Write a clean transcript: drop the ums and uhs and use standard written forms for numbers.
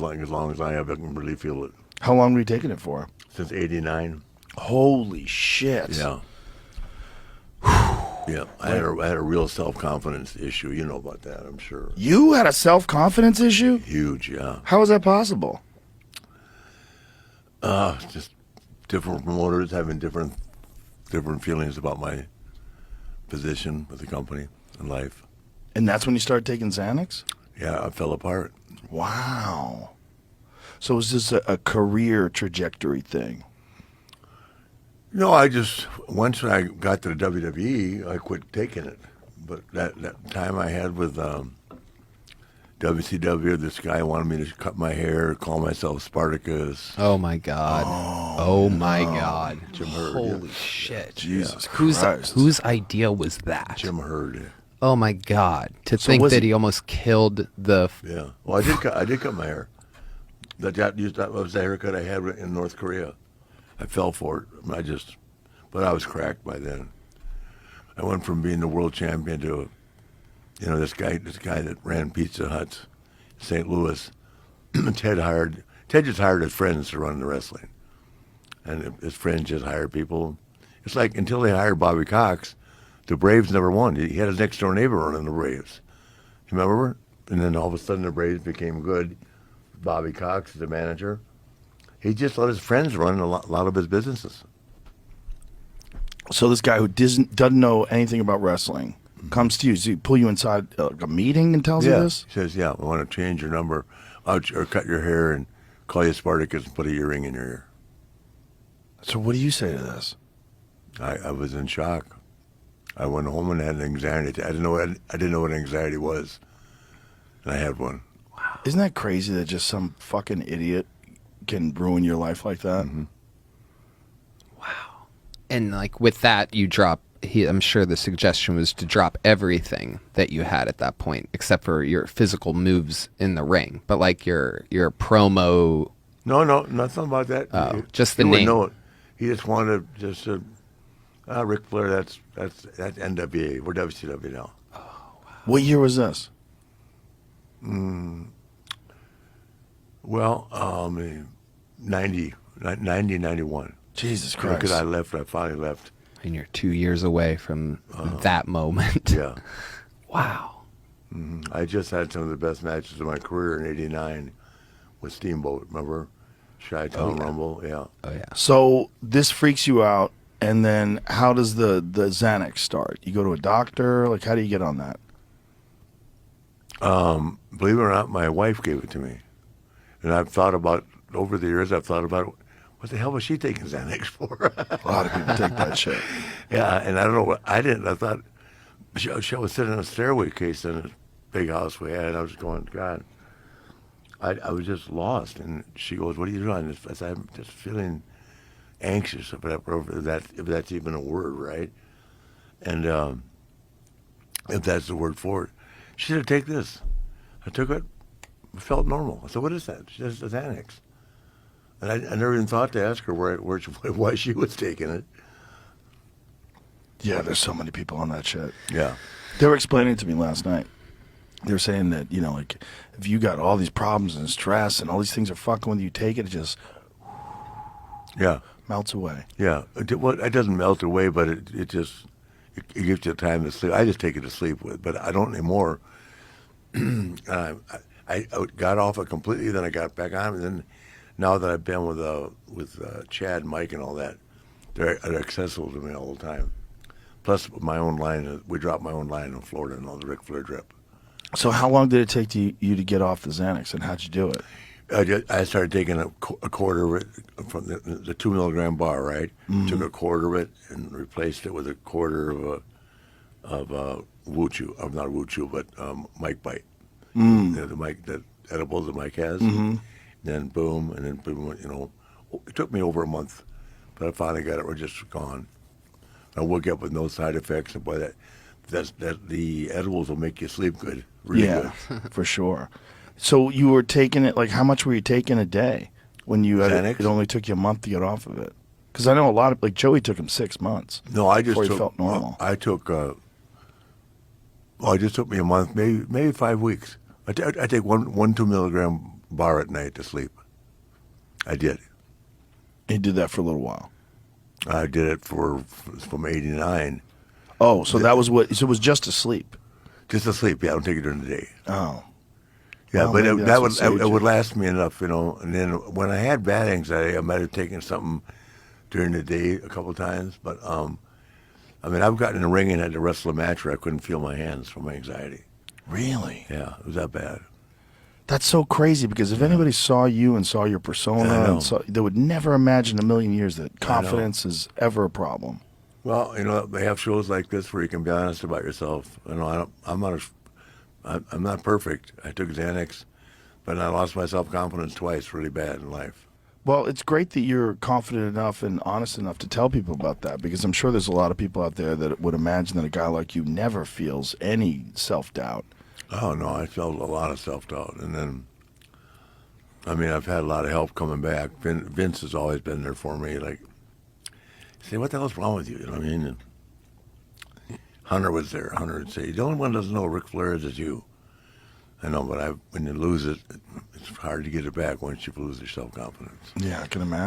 long as I have, I can really feel it. How long were you taking it for? Since '89. Holy shit. Yeah. Yeah, I had a real self-confidence issue. You know about that, I'm sure. You had a self-confidence issue? Huge, yeah. How is that possible? Just different promoters having different feelings about my position with the company and life. And that's when you started taking Xanax? Yeah, I fell apart. Wow. So was this a career trajectory thing? No, I just, once I got to the WWE, I quit taking it. But that time I had with WCW, this guy wanted me to cut my hair, call myself Spartacus. Oh, my God. Oh, my God. Jim Herd. Holy yeah. shit. Jesus Christ. Whose idea was that? Jim Herd. Oh, my God. To think that he almost killed the... Yeah. Well, I did cut my hair. That was the haircut I had in North Korea. I fell for it. But I was cracked by then. I went from being the world champion to, this guy that ran Pizza Huts, St. Louis. Ted just hired his friends to run the wrestling, and his friends just hired people. It's like until they hired Bobby Cox, the Braves never won. He had his next door neighbor running the Braves. You remember? And then all of a sudden the Braves became good. Bobby Cox, the manager, he just let his friends run a lot of his businesses. So this guy who doesn't know anything about wrestling comes to you. Does he pull you inside a meeting and tells you this? He says, yeah, we want to change your number or cut your hair and call you Spartacus and put a earring in your ear. So what do you say to this? I was in shock. I went home and had an anxiety. I didn't know what anxiety was, and I had one. Wow. Isn't that crazy that just some fucking idiot can ruin your life like that? Mm-hmm. And like with that, you drop. I'm sure the suggestion was to drop everything that you had at that point, except for your physical moves in the ring. But like your promo. No, nothing about that. Just the name. name. Know it. He just wanted Ric Flair. That's NWA. We're WCW now. Oh, wow. What year was this? Well, 90, 91. Jesus Christ. Because I finally left. And you're 2 years away from that moment. Yeah. Wow. Mm-hmm. I just had some of the best matches of my career in '89 with Steamboat, remember? Chi-Town Rumble, yeah. Oh, yeah. So this freaks you out, and then how does the Xanax start? You go to a doctor? Like, how do you get on that? Believe it or not, my wife gave it to me. And over the years, I've thought about what the hell was she taking Xanax for? A lot of people take that shit. Yeah, and I don't know what, I didn't. I thought, she was sitting in a stairway case in a big house we had, and I was going, God, I was just lost. And she goes, what are you doing? I said, I'm just feeling anxious, if that's even a word, right? And if that's the word for it. She said, take this. I took it, felt normal. I said, what is that? She said, it's Xanax. And I never even thought to ask her why she was taking it. Yeah, there's so many people on that shit. Yeah. They were explaining it to me last night. They were saying that, like, if you got all these problems and stress and all these things are fucking with you, take it, it just melts away. Yeah. It doesn't melt away, but it just gives you time to sleep. I just take it to sleep with, but I don't anymore. I got off it completely, then I got back on, and then now that I've been with Chad and Mike and all that, they're accessible to me all the time. Plus, my own line, we dropped my own line in Florida and all the Ric Flair drip. So how long did it take you to get off the Xanax, and how'd you do it? I started taking a quarter of it from the 2 milligram bar, right? Mm-hmm. Took a quarter of it and replaced it with a quarter of Wuchu, not Wuchu, but Mike Bite. The Mike, that edible that Mike has. Mm-hmm. Then boom, it took me over a month, but I finally got it. We're just gone. I woke up with no side effects, and boy, that the edibles will make you sleep good, really good. For sure. So you were taking it, like, how much were you taking a day when you had it? It only took you a month to get off of it. Because I know a lot of, like, Joey took him 6 months. No, I just before he felt normal. I took. It just took me a month, maybe 5 weeks. I take one 2 milligram bar at night to sleep. I did. You did that for a little while. I did it from '89. Oh, so that was what? So it was just to sleep. Just to sleep. Yeah, I don't take it during the day. Oh. Yeah, Well, but maybe it, that's that what would saved it would you. last me enough, you know. And then when I had bad anxiety, I might have taken something during the day a couple of times. But I mean, I've gotten in the ring and had to wrestle a match where I couldn't feel my hands from my anxiety. Really? Yeah, it was that bad. That's so crazy because if anybody saw you and saw your I persona, know. they would never imagine in a million years that confidence is ever a problem. Well, you know, they have shows like this where you can be honest about yourself. You know, I'm not perfect. I took Xanax, but I lost my self-confidence twice really bad in life. Well, it's great that you're confident enough and honest enough to tell people about that because I'm sure there's a lot of people out there that would imagine that a guy like you never feels any self-doubt. Oh, no, I felt a lot of self-doubt. And then, I mean, I've had a lot of help coming back. Vince has always been there for me. Like, say, what the hell's wrong with you? You know what I mean? And Hunter was there. Hunter would say, the only one that doesn't know who Ric Flair is you. I know, but when you lose it, it's hard to get it back once you lose your self-confidence. Yeah, I can imagine.